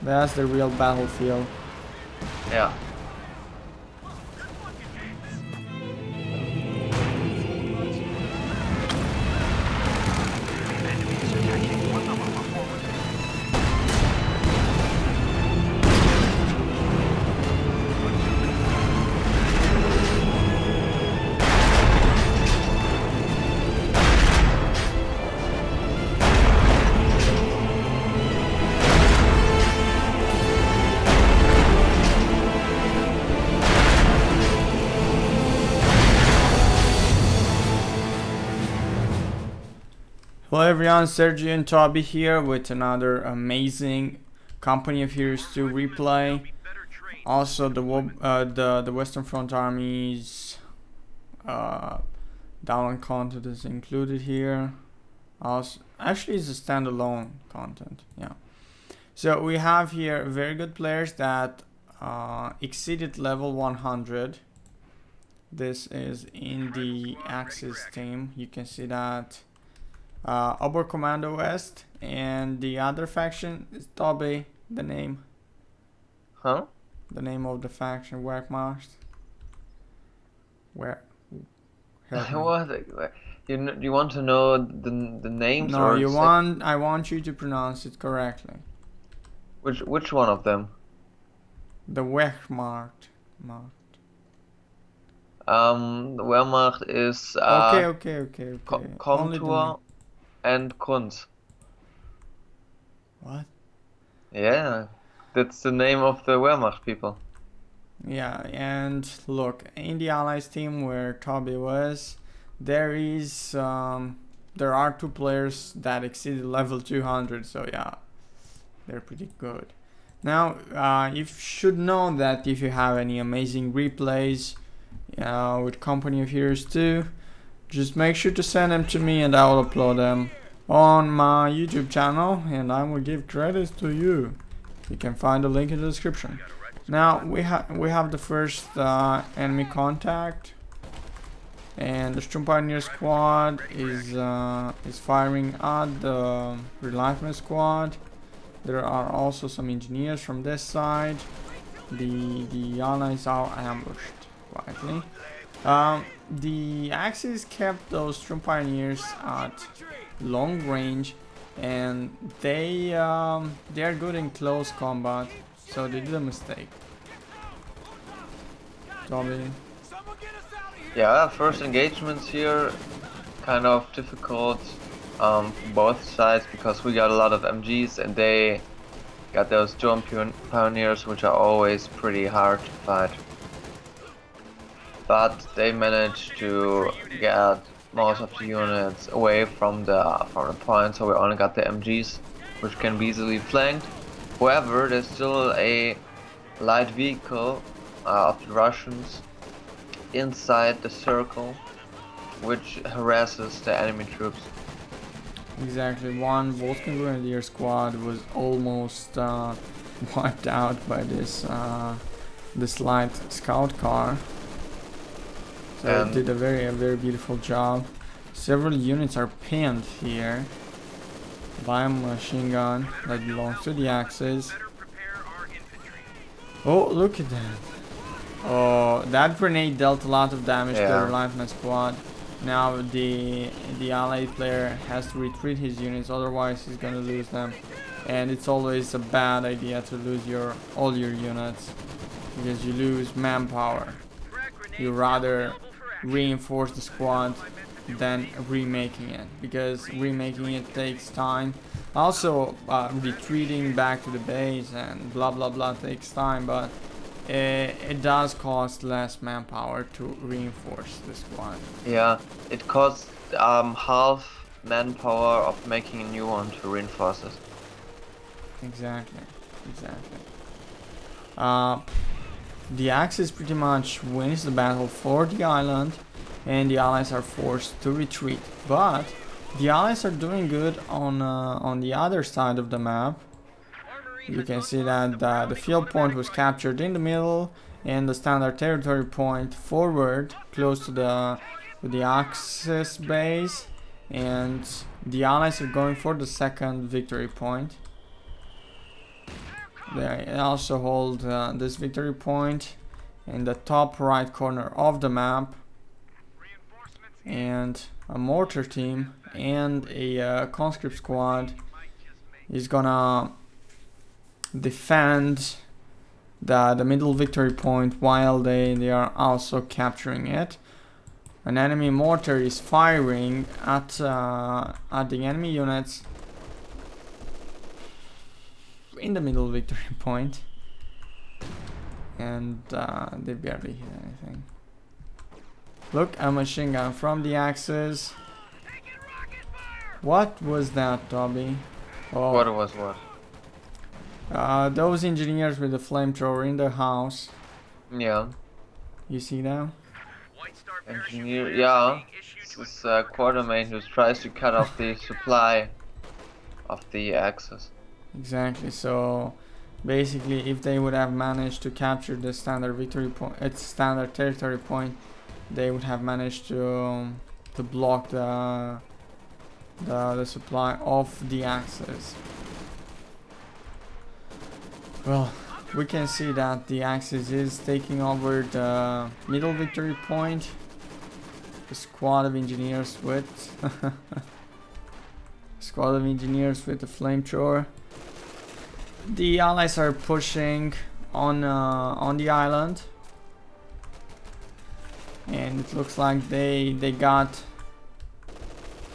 That's the real battlefield. Yeah. Hello everyone, Sergio and Toby here with another amazing Company of Heroes 2 replay. Also the Western Front Armies download content is included here. Also, actually it's a standalone content, yeah. So we have here very good players that exceeded level 100. This is in the Axis team, you can see that. Oberkommando West, and the other faction is Toby, the name. Huh? The name of the faction, Wehrmacht. Where? What? You want to know the names? No, or I want you to pronounce it correctly. Which one of them? The Wehrmacht. The Wehrmacht is Okay. Kontur and Kunz. What? Yeah, that's the name of the Wehrmacht people. Yeah, and look, in the Allies team where Toby was, there are two players that exceeded level 200, so yeah, they're pretty good. Now, you should know that if you have any amazing replays with Company of Heroes 2, just make sure to send them to me and I will upload them on my YouTube channel and I will give credits to you. You can find the link in the description. Now we have the first enemy contact, and the Sturm Pioneer squad is firing at the Realignment squad. There are also some engineers from this side. The allies are ambushed quietly. The Axis kept those Sturm Pioneers at long range, and they are good in close combat, so they did a mistake. Tommy. Yeah, first engagements here, kind of difficult both sides because we got a lot of MGs and they got those German Pioneers, which are always pretty hard to fight. But they managed to get most of the units away from the point, so we only got the MGs, which can be easily flanked. However, there's still a light vehicle of the Russians inside the circle, which harasses the enemy troops. Exactly, one Volskan Grenadier squad was almost wiped out by this light scout car. So it did a very beautiful job. Several units are pinned here by a machine gun that belongs to the Axis. Oh, look at that. Oh, that grenade dealt a lot of damage to the Realignment squad. Now the allied player has to retreat his units, otherwise he's gonna lose them. And it's always a bad idea to lose all your units, because you lose manpower. You rather reinforce the squad than remaking it, because remaking it takes time. Also retreating back to the base and blah blah blah takes time, but it does cost less manpower to reinforce the squad. Yeah, it costs half manpower of making a new one to reinforce it. Exactly. The Axis pretty much wins the battle for the island, and the Allies are forced to retreat. But the Allies are doing good on the other side of the map. You can see that the field point was captured in the middle, and the standard territory point forward, close to the Axis base, and the Allies are going for the second victory point. They also hold this victory point in the top right corner of the map, and a mortar team and a conscript squad is gonna defend the middle victory point while they are also capturing it. An enemy mortar is firing at the enemy units in the middle victory point, and they barely hit anything. Look, a machine gun from the Axis. What was that, Toby? Oh. What was what? Those engineers with the flamethrower in the house. Yeah. You see that? Engineer, yeah. This is Quartermain who tries to cut off the supply of the Axis. Exactly. So basically, if they would have managed to capture the standard victory point, its standard territory point, they would have managed to block the supply of the Axis. Well, we can see that the Axis is taking over the middle victory point. A squad of engineers with squad of engineers with the flamethrower. The Allies are pushing on the island, and it looks like they got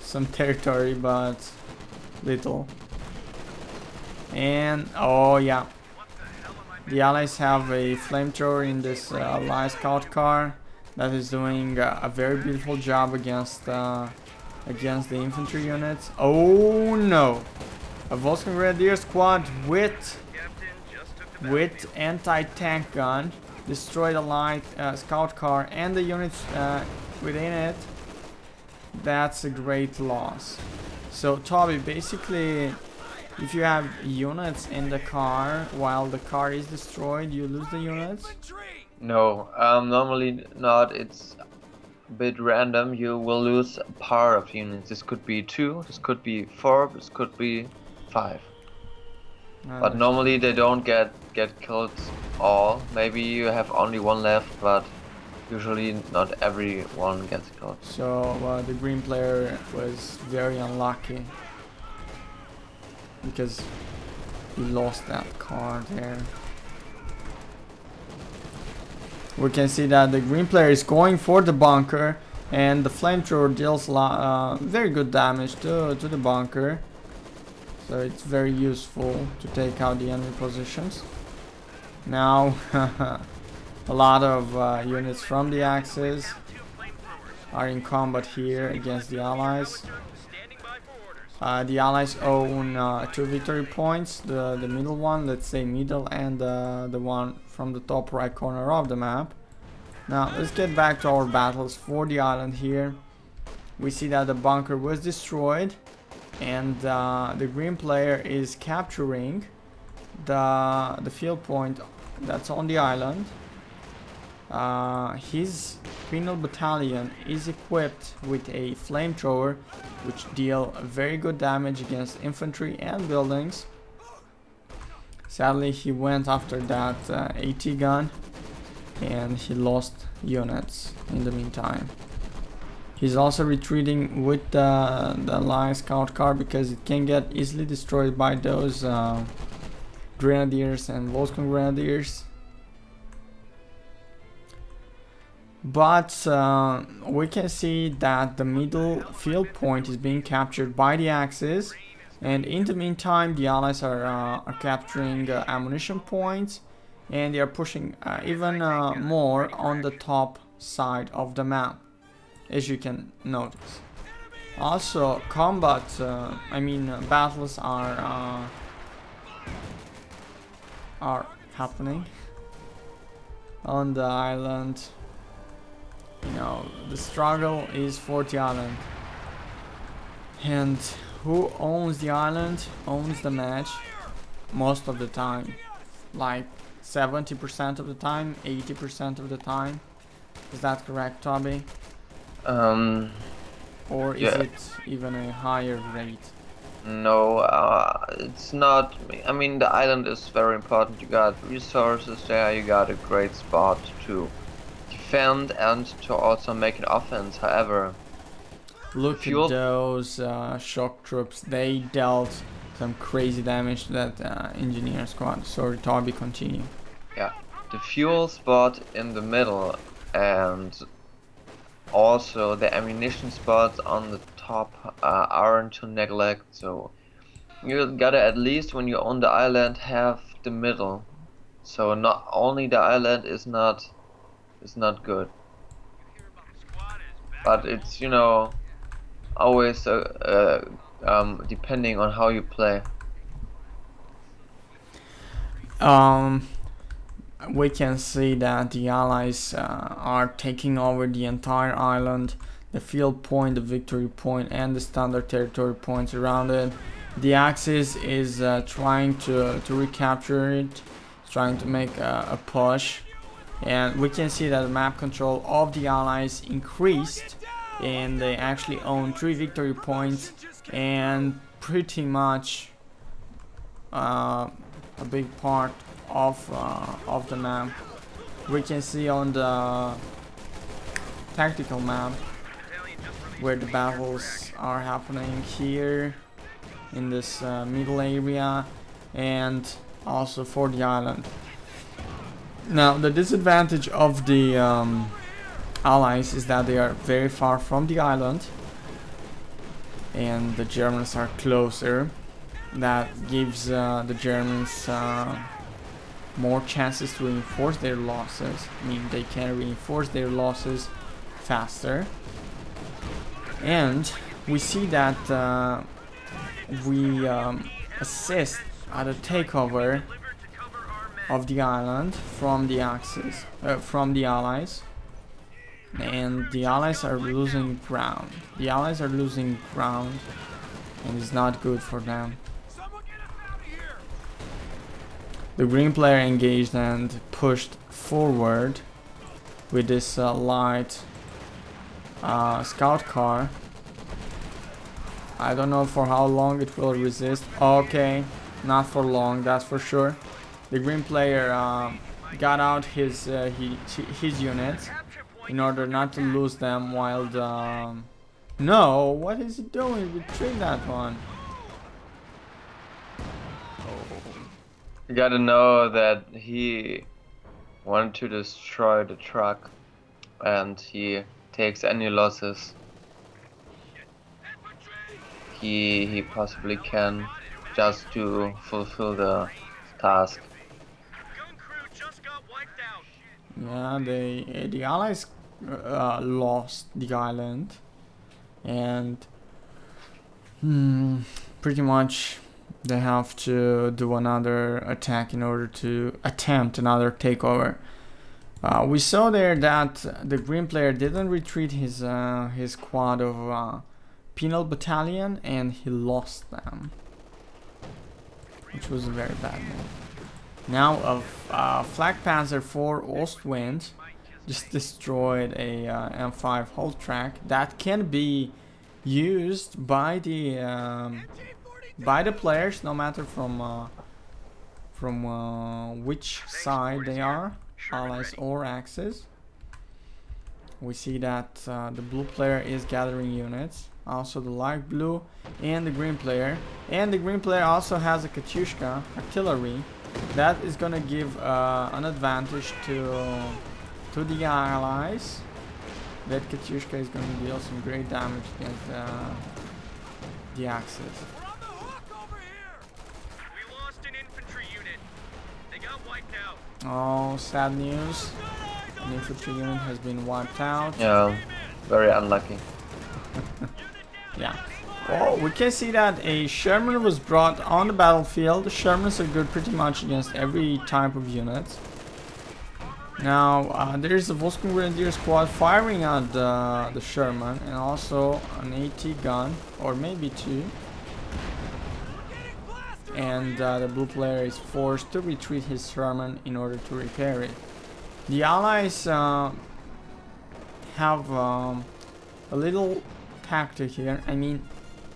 some territory, but little. And oh yeah, the Allies have a flamethrower in this Allied scout car that is doing a very beautiful job against the infantry units. Oh no! A Volskan Grenadier squad with anti-tank gun destroyed a light scout car and the units within it. That's a great loss. So Toby, basically, if you have units in the car while the car is destroyed, you lose the units? No, normally not. It's a bit random. You will lose a part of units. This could be 2, this could be 4, this could be 5. But normally they don't get killed all. Maybe you have only 1 left, but usually not everyone gets killed. So the green player was very unlucky because he lost that car there. We can see that the green player is going for the bunker, and the flamethrower deals very good damage to the bunker. So it's very useful to take out the enemy positions. Now a lot of units from the Axis are in combat here against the Allies. The Allies own 2 victory points, the middle one, let's say middle, and the one from the top right corner of the map. Now let's get back to our battles for the island here. We see that the bunker was destroyed, and the green player is capturing the field point that's on the island. His criminal battalion is equipped with a flamethrower, which deal very good damage against infantry and buildings. Sadly, he went after that AT gun, and he lost units in the meantime. He's also retreating with the Allied scout car because it can get easily destroyed by those grenadiers and Volskan grenadiers. But we can see that the middle field point is being captured by the Axis, and in the meantime the Allies are capturing ammunition points, and they are pushing even more on the top side of the map, as you can notice. Also, combat, battles are happening on the island. You know, the struggle is for the island, and who owns the island owns the match most of the time, like 70% of the time, 80% of the time. Is that correct, Toby? Or is it even a higher rate? No, it's not. I mean, the island is very important. You got resources there, you got a great spot to defend and to also make an offense. However, Look at those shock troops. They dealt some crazy damage to that engineer squad. Sorry, Toby, continue. Yeah, the fuel spot in the middle and also the ammunition spots on the top aren't to neglect. So you gotta, at least when you own the island, have the middle. So not only the island is not good, but it's, you know, always depending on how you play. We can see that the Allies are taking over the entire island, the field point, the victory point, and the standard territory points around it. The Axis is trying to recapture it, trying to make a push, and we can see that the map control of the Allies increased, and they actually own 3 victory points and pretty much a big part of the map. We can see on the tactical map where the battles are happening here in this middle area, and also for the island. Now the disadvantage of the Allies is that they are very far from the island and the Germans are closer. That gives the Germans more chances to reinforce their losses. I mean, they can reinforce their losses faster. And we see that we assist at a takeover of the island from the Axis, from the Allies. And the Allies are losing ground. The Allies are losing ground, and it's not good for them. The green player engaged and pushed forward with this light scout car. I don't know for how long it will resist. Okay, not for long, that's for sure. The green player got out his units in order not to lose them, while the... No, what is he doing? Retreat that one. You gotta know that he wanted to destroy the truck and he takes any losses he possibly can just to fulfill the task. Yeah, the Allies lost the island, and pretty much they have to do another attack in order to attempt another takeover. We saw there that the green player didn't retreat his squad of penal battalion, and he lost them, which was a very bad move. Now a Flak Panzer IV Ostwind just destroyed a M5 hull track that can be used by the players, no matter from which side they are, Allies or Axis. We see that the blue player is gathering units, also the light blue and the green player. And the green player also has a Katyushka artillery that is gonna give an advantage to the Allies. That Katyushka is gonna deal some great damage against the Axis. Oh, sad news. An infantry unit has been wiped out. Yeah, very unlucky. Yeah. Oh, we can see that a Sherman was brought on the battlefield. The Shermans are good pretty much against every type of unit. Now, there is a Volskan Grenadier squad firing at the Sherman, and also an AT gun, or maybe 2. And the blue player is forced to retreat his Sherman in order to repair it. The Allies have a little tactic here. I mean,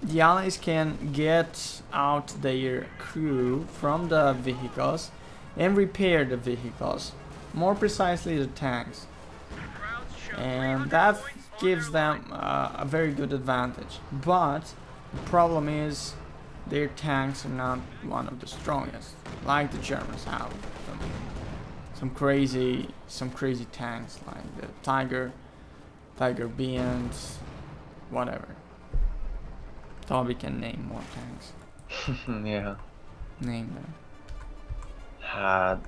the Allies can get out their crew from the vehicles and repair the vehicles, more precisely the tanks, and that gives them a very good advantage. But the problem is their tanks are not one of the strongest, like the Germans have some crazy tanks like the Tiger B and whatever. Toby can name more tanks. Yeah. Name them.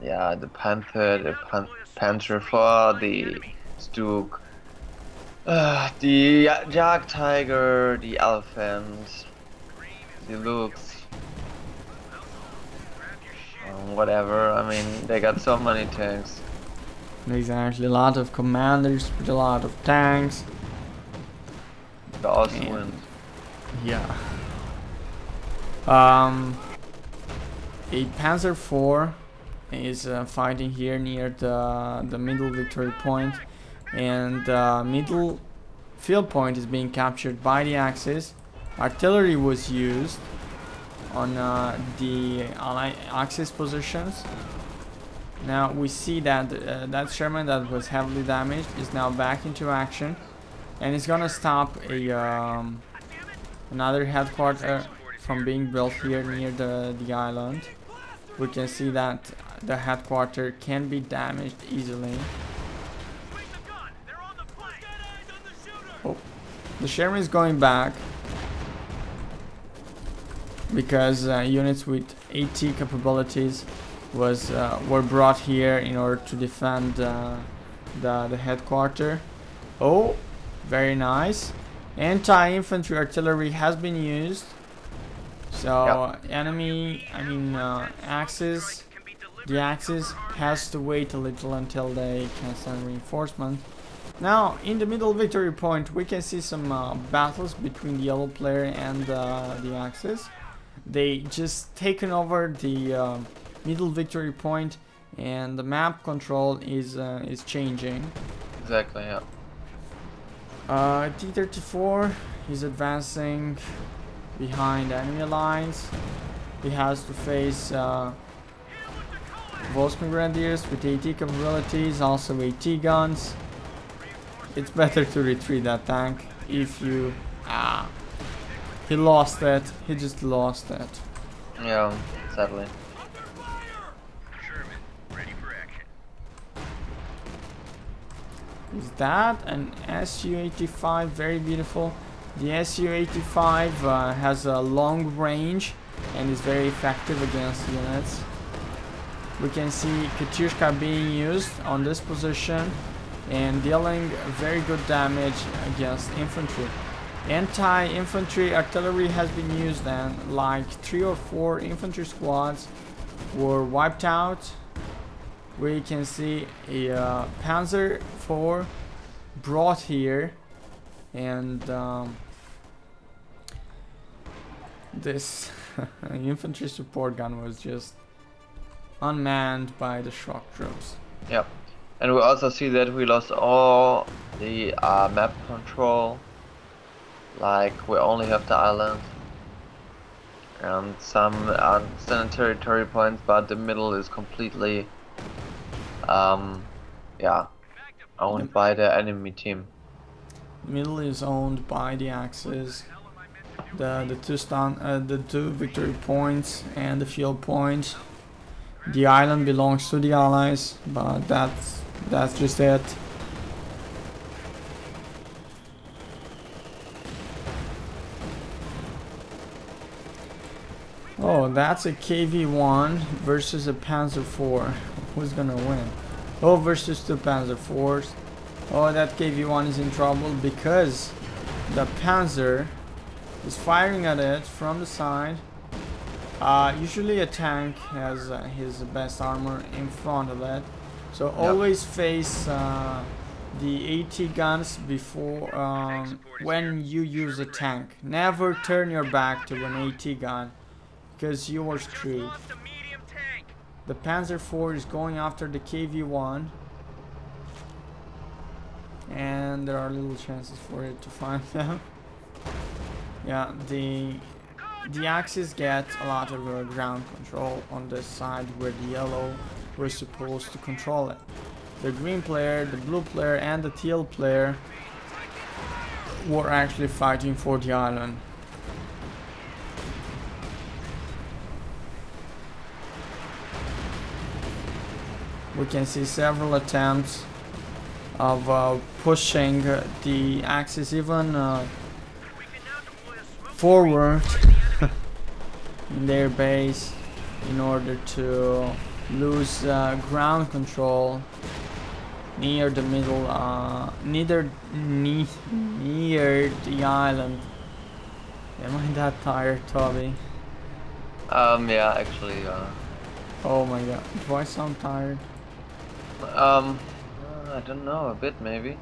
Yeah, the Panther, the Panther 4, the Stuk, the Jag Tiger, the Elephant, the Lux, whatever. I mean, they got so many tanks. Exactly, a lot of commanders with a lot of tanks. The awesome win. Yeah. A Panzer IV is fighting here near the middle victory point, and the middle field point is being captured by the Axis. Artillery was used on the Allied Axis positions. Now we see that that Sherman that was heavily damaged is now back into action, and it's gonna stop a another headquarters from being built here near the island. We can see that the headquarters can be damaged easily. Oh, the Sherman is going back because units with AT capabilities were brought here in order to defend the headquarters. Oh, very nice. Anti-infantry artillery has been used. So Axis, the Axis has to wait a little until they can send reinforcements. Now in the middle victory point we can see some battles between the yellow player and the Axis. They just taken over the middle victory point, and the map control is changing. Exactly, yeah. T-34 is advancing behind enemy lines. He has to face Volkswagen Grenadiers with AT capabilities, also AT guns. It's better to retreat that tank if you... he lost it. He just lost it. Yeah, sadly. Is that an Su-85? Very beautiful. The Su-85 has a long range and is very effective against units. We can see Katyushka being used on this position and dealing very good damage against infantry. Anti-infantry artillery has been used, and like 3 or 4 infantry squads were wiped out. We can see a Panzer IV brought here, and this infantry support gun was just unmanned by the shock troops. Yep. And we also see that we lost all the map control. Like, we only have the island and some standard territory points, but the middle is completely yeah, owned by the enemy team. Middle is owned by the Axis. The two victory points and the field points. The island belongs to the Allies, but that's just it. Oh, that's a KV-1 versus a Panzer IV. Who's gonna win? Oh, versus 2 Panzer IVs. Oh, that KV-1 is in trouble because the Panzer is firing at it from the side. Usually a tank has his best armor in front of it, so always face the AT guns before when you use a tank. Never turn your back to an AT gun, because you are screwed. The Panzer IV is going after the KV-1, and there are little chances for it to find them. Yeah, the Axis get a lot of ground control on the side where the yellow was supposed to control it. The green player, the blue player, and the teal player were actually fighting for the island. We can see several attempts of pushing the Axis even forward in their base in order to lose ground control near the middle, near the island. Am I that tired, Toby? Yeah, actually, Oh my god, do I sound tired? I don't know, a bit maybe.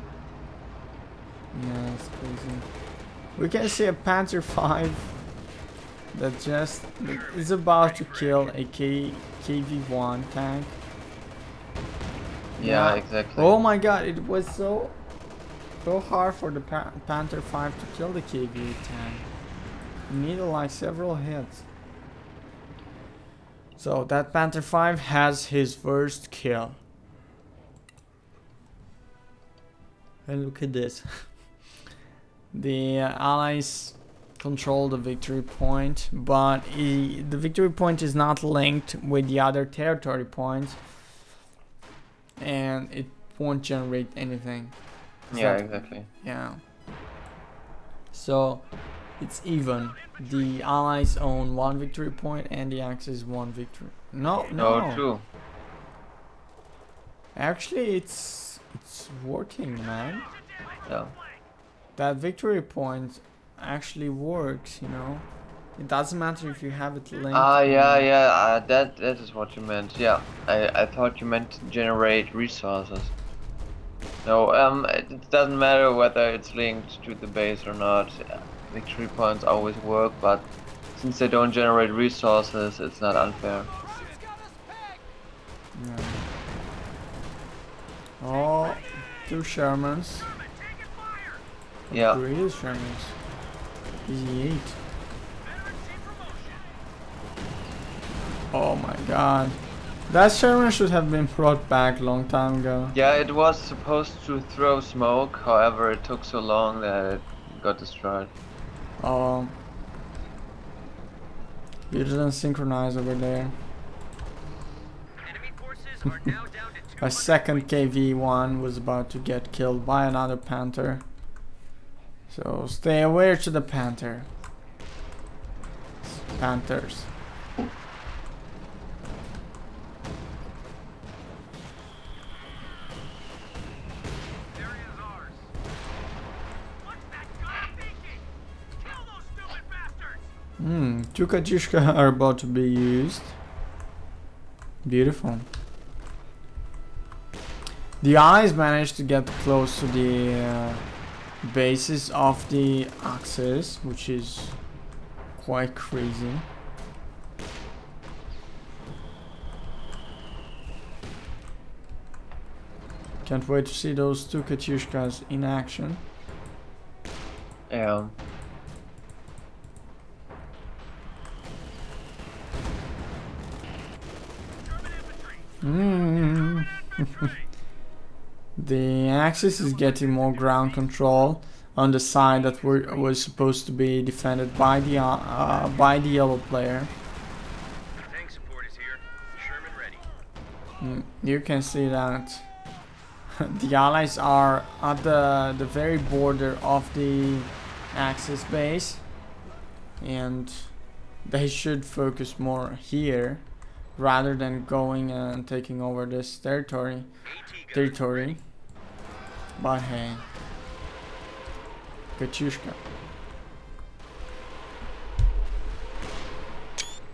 Yeah, it's crazy. We can see a Panther 5 that just is about to kill a KV-1 tank. Yeah, exactly. Oh my god, it was so hard for the Panther 5 to kill the KV tank. It needed like several hits. So that Panther 5 has his first kill. And look at this. The Allies control the victory point, but the victory point is not linked with the other territory points, and it won't generate anything. Yeah, exactly. Yeah. So it's even. The Allies own 1 victory point and the Axis 1 victory. No. True. Actually, it's working, man. Yeah. That victory point actually works, you know. It doesn't matter if you have it linked. Yeah. That is what you meant. Yeah. I thought you meant to generate resources. No, it doesn't matter whether it's linked to the base or not. Victory points always work, but since they don't generate resources, it's not unfair. Yeah. Oh, 2 Shermans. Yeah. Upgraded Shermans. Easy 8. Oh my god. That Sherman should have been brought back a long time ago. Yeah, it was supposed to throw smoke, however it took so long that it got destroyed. You didn't synchronize over there. Enemy forces are now down to A second KV-1 was about to get killed by another Panther. So stay aware to the Panther. Panthers. Two Katyushka are about to be used. Beautiful. The Allies managed to get close to the bases of the Axis, which is quite crazy. Can't wait to see those 2 Katyushkas in action. Yeah. The Axis is getting more ground control on the side that was supposed to be defended by the yellow player. tank support is here. Sherman ready. You can see that the Allies are at the very border of the Axis base, and they should focus more here rather than going and taking over this territory. But hey, Katyushka.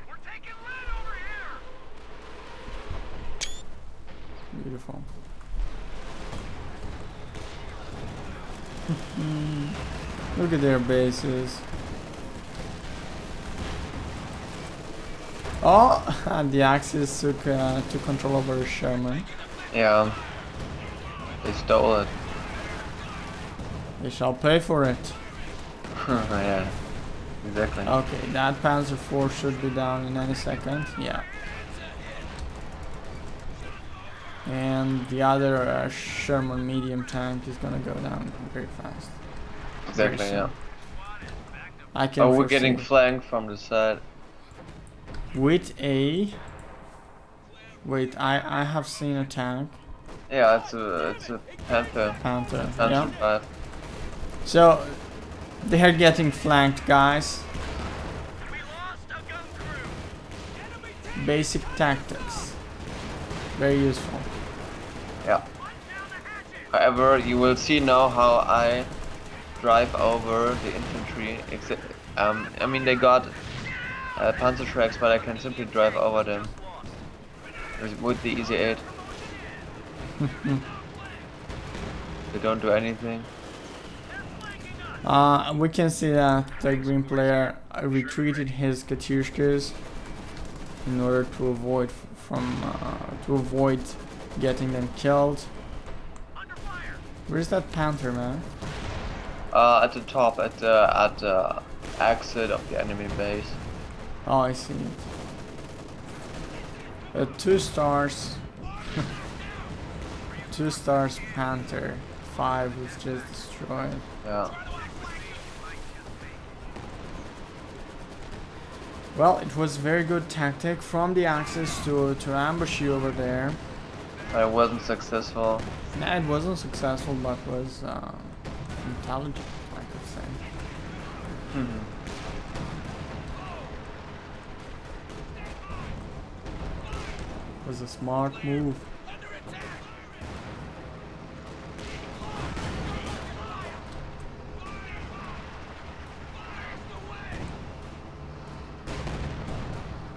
We're taking lead over here. Beautiful. Look at their bases. Oh, and the Axis took control over Sherman. Yeah. They stole it. They shall pay for it. Yeah. Exactly. Okay, that Panzer IV should be down in any second. Yeah. And the other Sherman medium tank is gonna go down very fast. Exactly, yeah. I can Oh, we're foresee getting it. flanked from the side. With a... Wait, I have seen a tank. Yeah, it's a Panther. Panther, Panther yeah. 5. So, they are getting flanked, guys. We lost a gun crew. Basic tactics. Very useful. Yeah. However, you will see now how I drive over the infantry. I mean, they got Panzer tracks, but I can simply drive over them with the Easy 8. They don't do anything. We can see that the green player retreated his Katyushkas in order to avoid getting them killed. Where's that Panther, man? At the top, at the exit of the enemy base. Oh, I see it. 2 stars. 2 stars Panther. 5 was just destroyed. Yeah. Well, it was very good tactic from the Axis to ambush you over there. But it wasn't successful. Nah, it wasn't successful, but was intelligent, I could say. It was a smart move.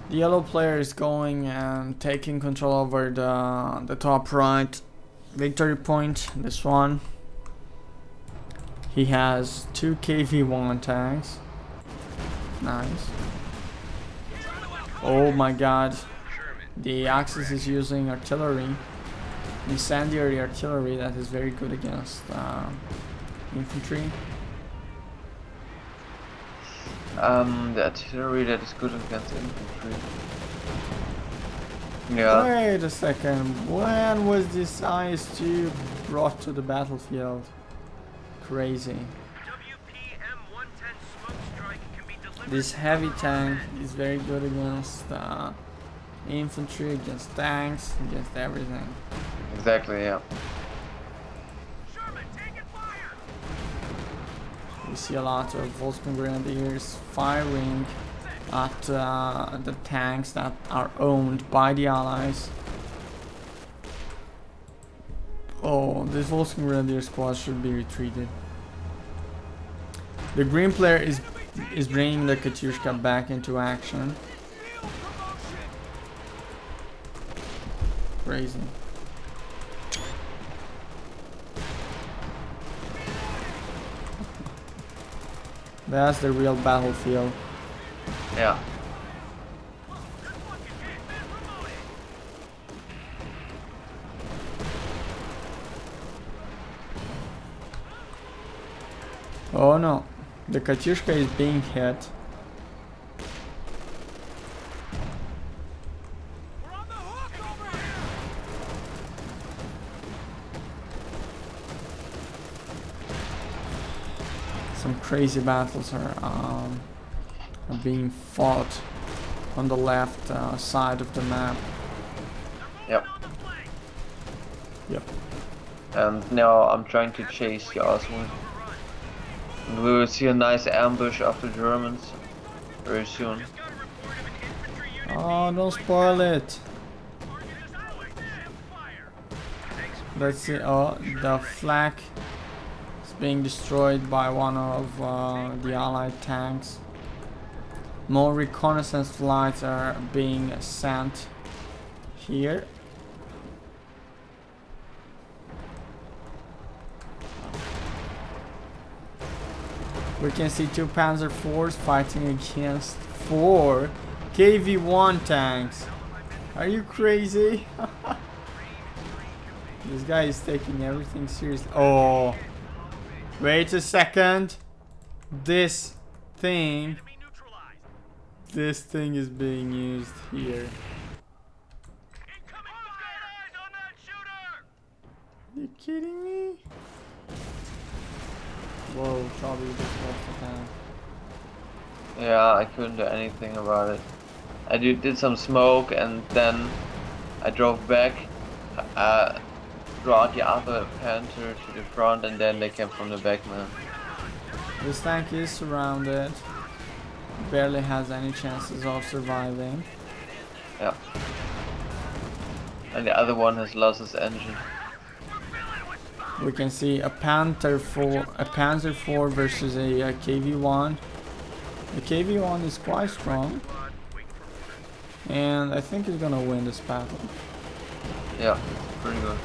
The yellow player is going and taking control over the top right victory point, this one. He has 2 KV-1 tanks. Nice. Oh my god. The Axis is using artillery. Incendiary artillery that is very good against infantry. The artillery that is good against infantry. Yeah. Wait a second. When was this IS-2 brought to the battlefield? Crazy. This heavy tank is very good against infantry, against tanks, against everything. Exactly, yeah. We see a lot of Volkswagen Grenadiers firing at the tanks that are owned by the Allies. Oh, this Volkswagen Grenadier squad should be retreated. The green player is bringing the Katyushka back into action. Crazy. That's the real battlefield. Yeah. Oh no, the Katyushka is being hit. Some crazy battles are being fought on the left side of the map. Yep. Yep. And now I'm trying to chase the Osman. And we will see a nice ambush of the Germans very soon. Oh, don't spoil it. Let's see. Oh, the flak is being destroyed by one of the Allied tanks. More reconnaissance flights are being sent here. We can see 2 Panzer IVs fighting against 4 KV-1 tanks. Are you crazy? This guy is taking everything seriously. Oh, wait a second. This thing this thing is being used here. Are you kidding me? Whoa, Toby just lost the tank. Yeah, I couldn't do anything about it. I did some smoke and then I drove back, brought the other Panther to the front, and then they came from the back, man. This tank is surrounded. Barely has any chances of surviving. Yeah. And the other one has lost his engine. We can see a Panzer IV versus a KV-1. The KV-1 is quite strong, and I think he's gonna win this battle. Yeah, pretty good.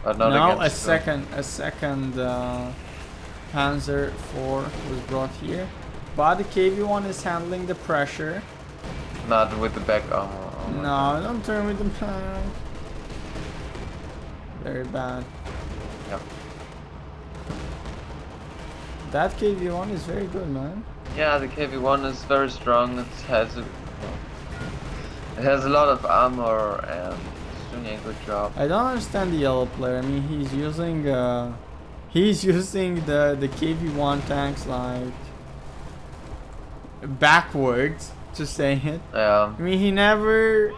But not now against a second Panzer IV was brought here, but the KV-1 is handling the pressure. Not with the back armor. Oh No, don't turn with the back. Very bad. Yeah. That KV-1 is very good, man. Yeah, the KV-1 is very strong. It has a lot of armor and it's doing a good job. I don't understand the yellow player. I mean, he's using the KV-1 tanks like backwards, to say it. Yeah. I mean, he never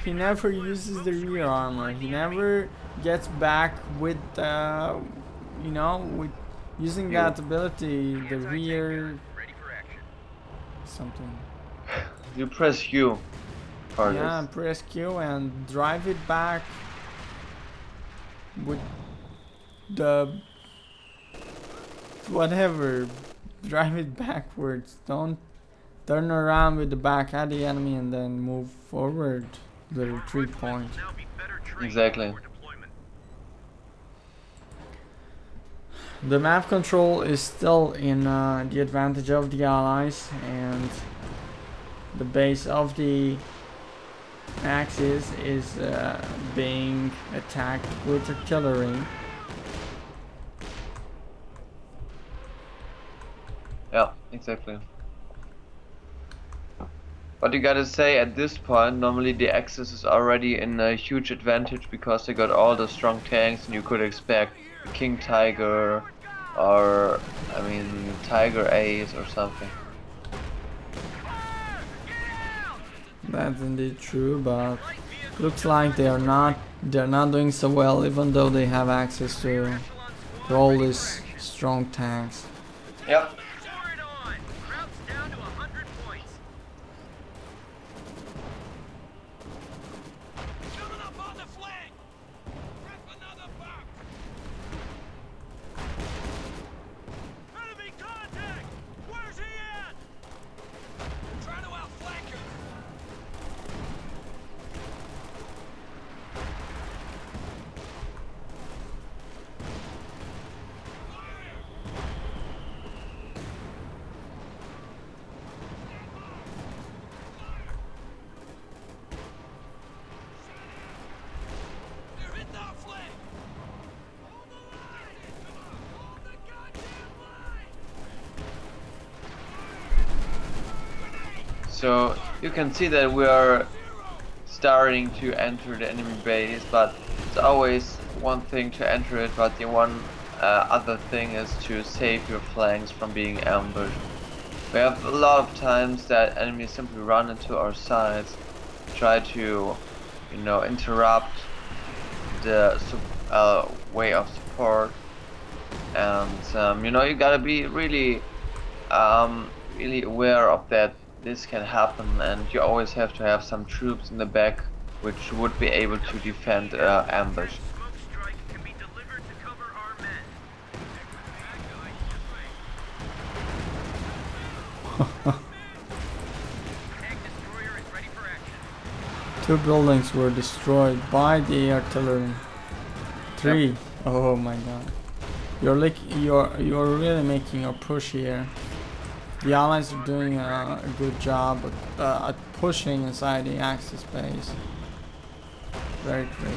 uses the rear armor. He never gets back with you know, with using that ability, the rear something. You press U for Yeah, this. press Q and drive it back with the whatever. Drive it backwards. Don't turn around with the back at the enemy and then move forward to the retreat point. Exactly. The map control is still in the advantage of the Allies, and the base of the Axis is being attacked with artillery. Yeah, exactly. But you gotta say, at this point, normally the Axis is already in a huge advantage because they got all the strong tanks, and you could expect the King Tiger or, I mean, Tiger Ace or something. That's indeed true, but looks like they're not doing so well, even though they have access to all these strong tanks. Yep. So you can see that we are starting to enter the enemy base, but it's always one thing to enter it, but the one other thing is to save your flanks from being ambushed. We have a lot of times that enemies simply run into our sides, try to, you know, interrupt the way of support, and you know, you gotta be really really aware of that. This can happen, and you always have to have some troops in the back which would be able to defend ambush. Two buildings were destroyed by the artillery. 3. Yep. Oh my god. You're really making a push here. The Allies are doing a good job at pushing inside the Axis base. Very great.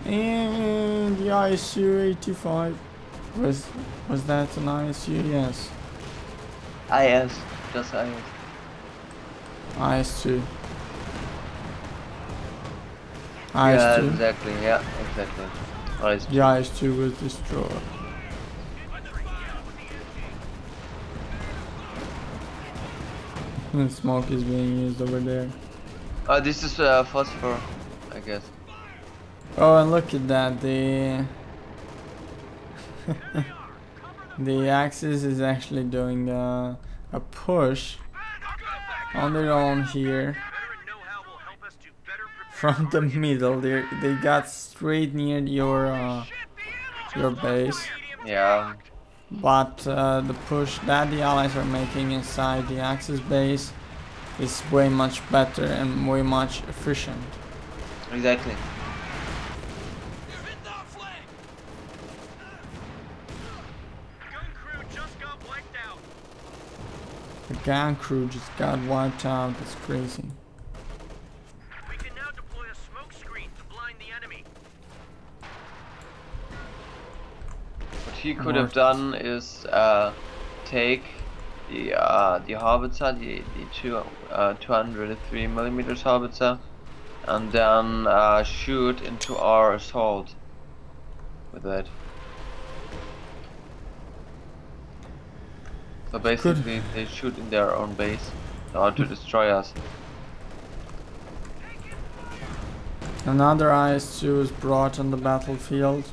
And the ISU 85. Was that an ISU? Yes. IS, just IS. IS2. Yeah, IS2. exactly, yeah, exactly. IS. The IS2 was destroyed. And smoke is being used over there. This is phosphor, I guess. Oh, and look at that. The the Axis is actually doing a push on their own here from the middle. They got straight near your base, Yeah, but the push that the Allies are making inside the Axis base is way much better and way much efficient. exactly. The gun crew just got wiped out. That's crazy. We can now deploy a smoke screen to blind the enemy. What he could have done is take the howitzer, the 203 millimeters howitzer, and then shoot into our assault with that. So basically, they shoot in their own base in order to destroy us. Another IS-2 is brought on the battlefield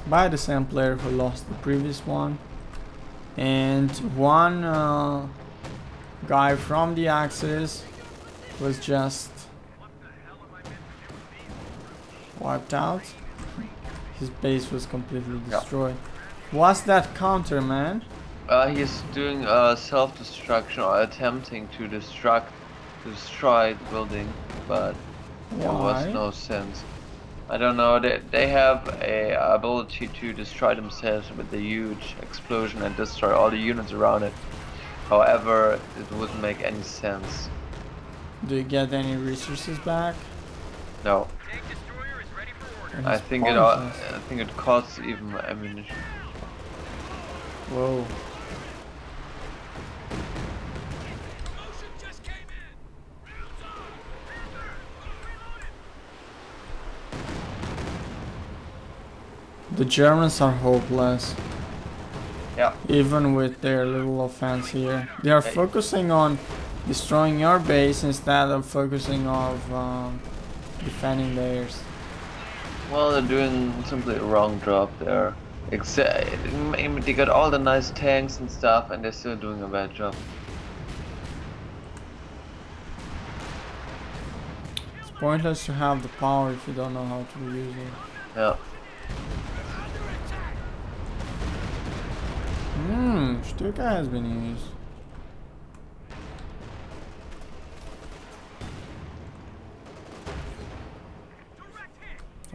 by the same player who lost the previous one, and one guy from the Axis was just wiped out. His base was completely destroyed. What's that counter, man? He's doing self-destruction or attempting to destroy the building, but there was no sense. I don't know. They have a ability to destroy themselves with a huge explosion and destroy all the units around it. However, it wouldn't make any sense. Do you get any resources back? No. Tank destroyer is ready for order. I think it costs even ammunition. Whoa. The Germans are hopeless. Yeah. Even with their little offense here. They are focusing on destroying your base instead of focusing on defending theirs. Well, they're doing simply a wrong job there. They got all the nice tanks and stuff, and they're still doing a bad job. It's pointless to have the power if you don't know how to use it. Yeah. Stuka has been used.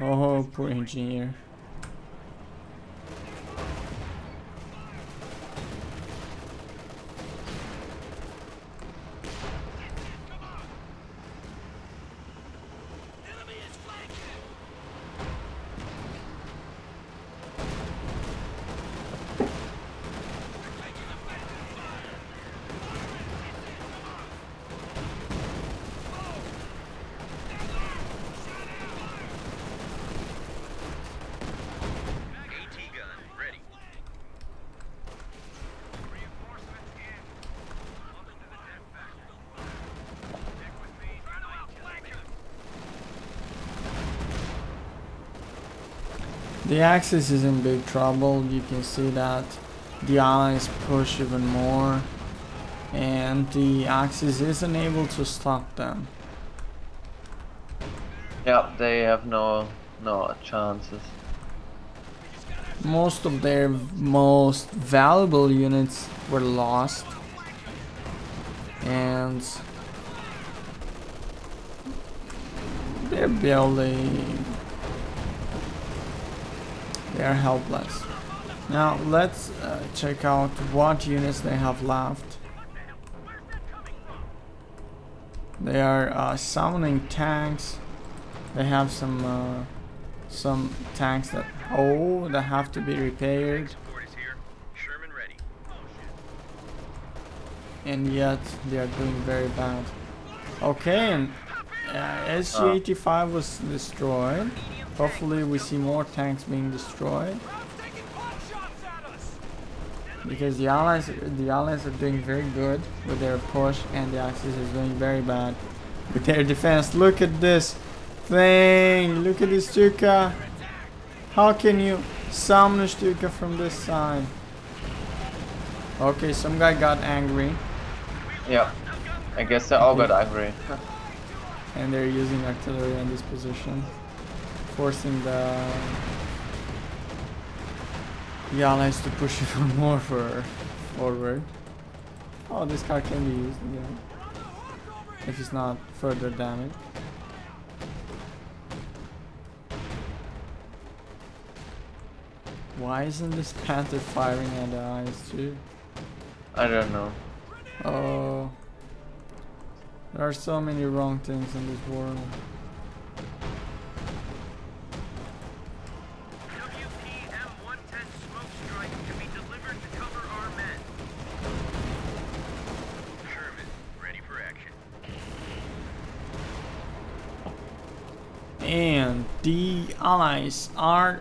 Oh, poor engineer. The Axis is in big trouble. You can see that the Allies push even more, and the Axis isn't able to stop them. Yeah, they have no chances. Most of their most valuable units were lost, and they're building. They are helpless. Now let's check out what units they have left. They are summoning tanks. They have some tanks that that have to be repaired. Support is here. Sherman ready. And yet they are doing very bad. Okay, and SG-85 was destroyed. Hopefully we see more tanks being destroyed, because the allies are doing very good with their push, and the Axis is doing very bad with their defense. Look at this thing. Look at this Stuka. How can you summon a Stuka from this side? Okay, some guy got angry. Yeah, I guess they all got angry. And they're using artillery on this position, forcing the allies to push even more forward. Oh, this car can be used again if it's not further damaged. Why isn't this Panther firing at the eyes too? I don't know. Oh, there are so many wrong things in this world. WPM-110 smoke strike can be delivered to cover our men. Sherman, ready for action. And the allies are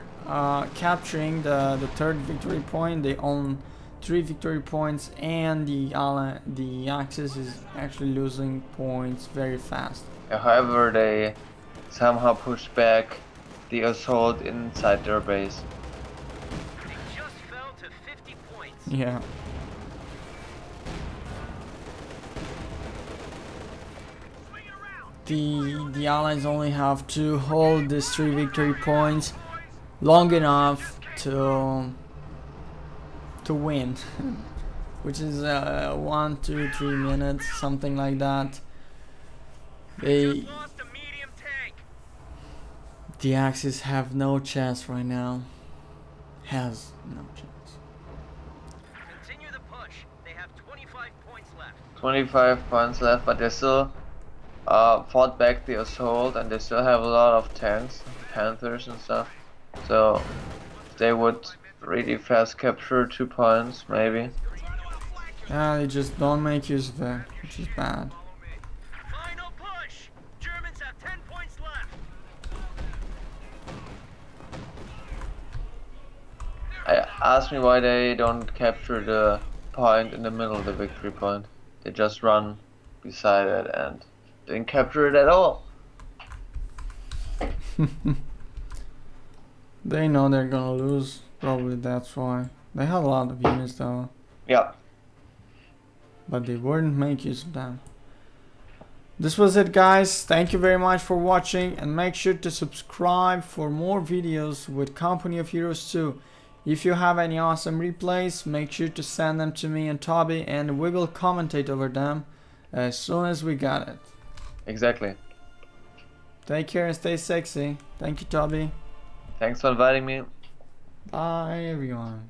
capturing the third victory point. They own 3 victory points, and the Axis is actually losing points very fast. However, they somehow pushed back the assault inside their base. They just fell to 50 points. Yeah. The allies only have to hold these 3 victory points long enough to win, which is 1, 2, 3 minutes, something like that. The Axis have no chance right now. Has no chance. Continue the push. They have 25 points left. 25 points left, but they still fought back the assault, and they still have a lot of tanks, Panthers and stuff. So they would really fast capture 2 points, maybe. Yeah, they just don't make use of it, which is bad. Final push. Germans have 10 points left. Ask me why they don't capture the point in the middle of the victory point. They just run beside it and didn't capture it at all. They know they're gonna lose. Probably that's why. They have a lot of units though. Yeah. But they wouldn't make use of them. This was it, guys. Thank you very much for watching, and make sure to subscribe for more videos with Company of Heroes 2. If you have any awesome replays, make sure to send them to me and Toby, and we will commentate over them as soon as we got it. Exactly. Take care and stay sexy. Thank you, Toby. Thanks for inviting me. Bye, everyone.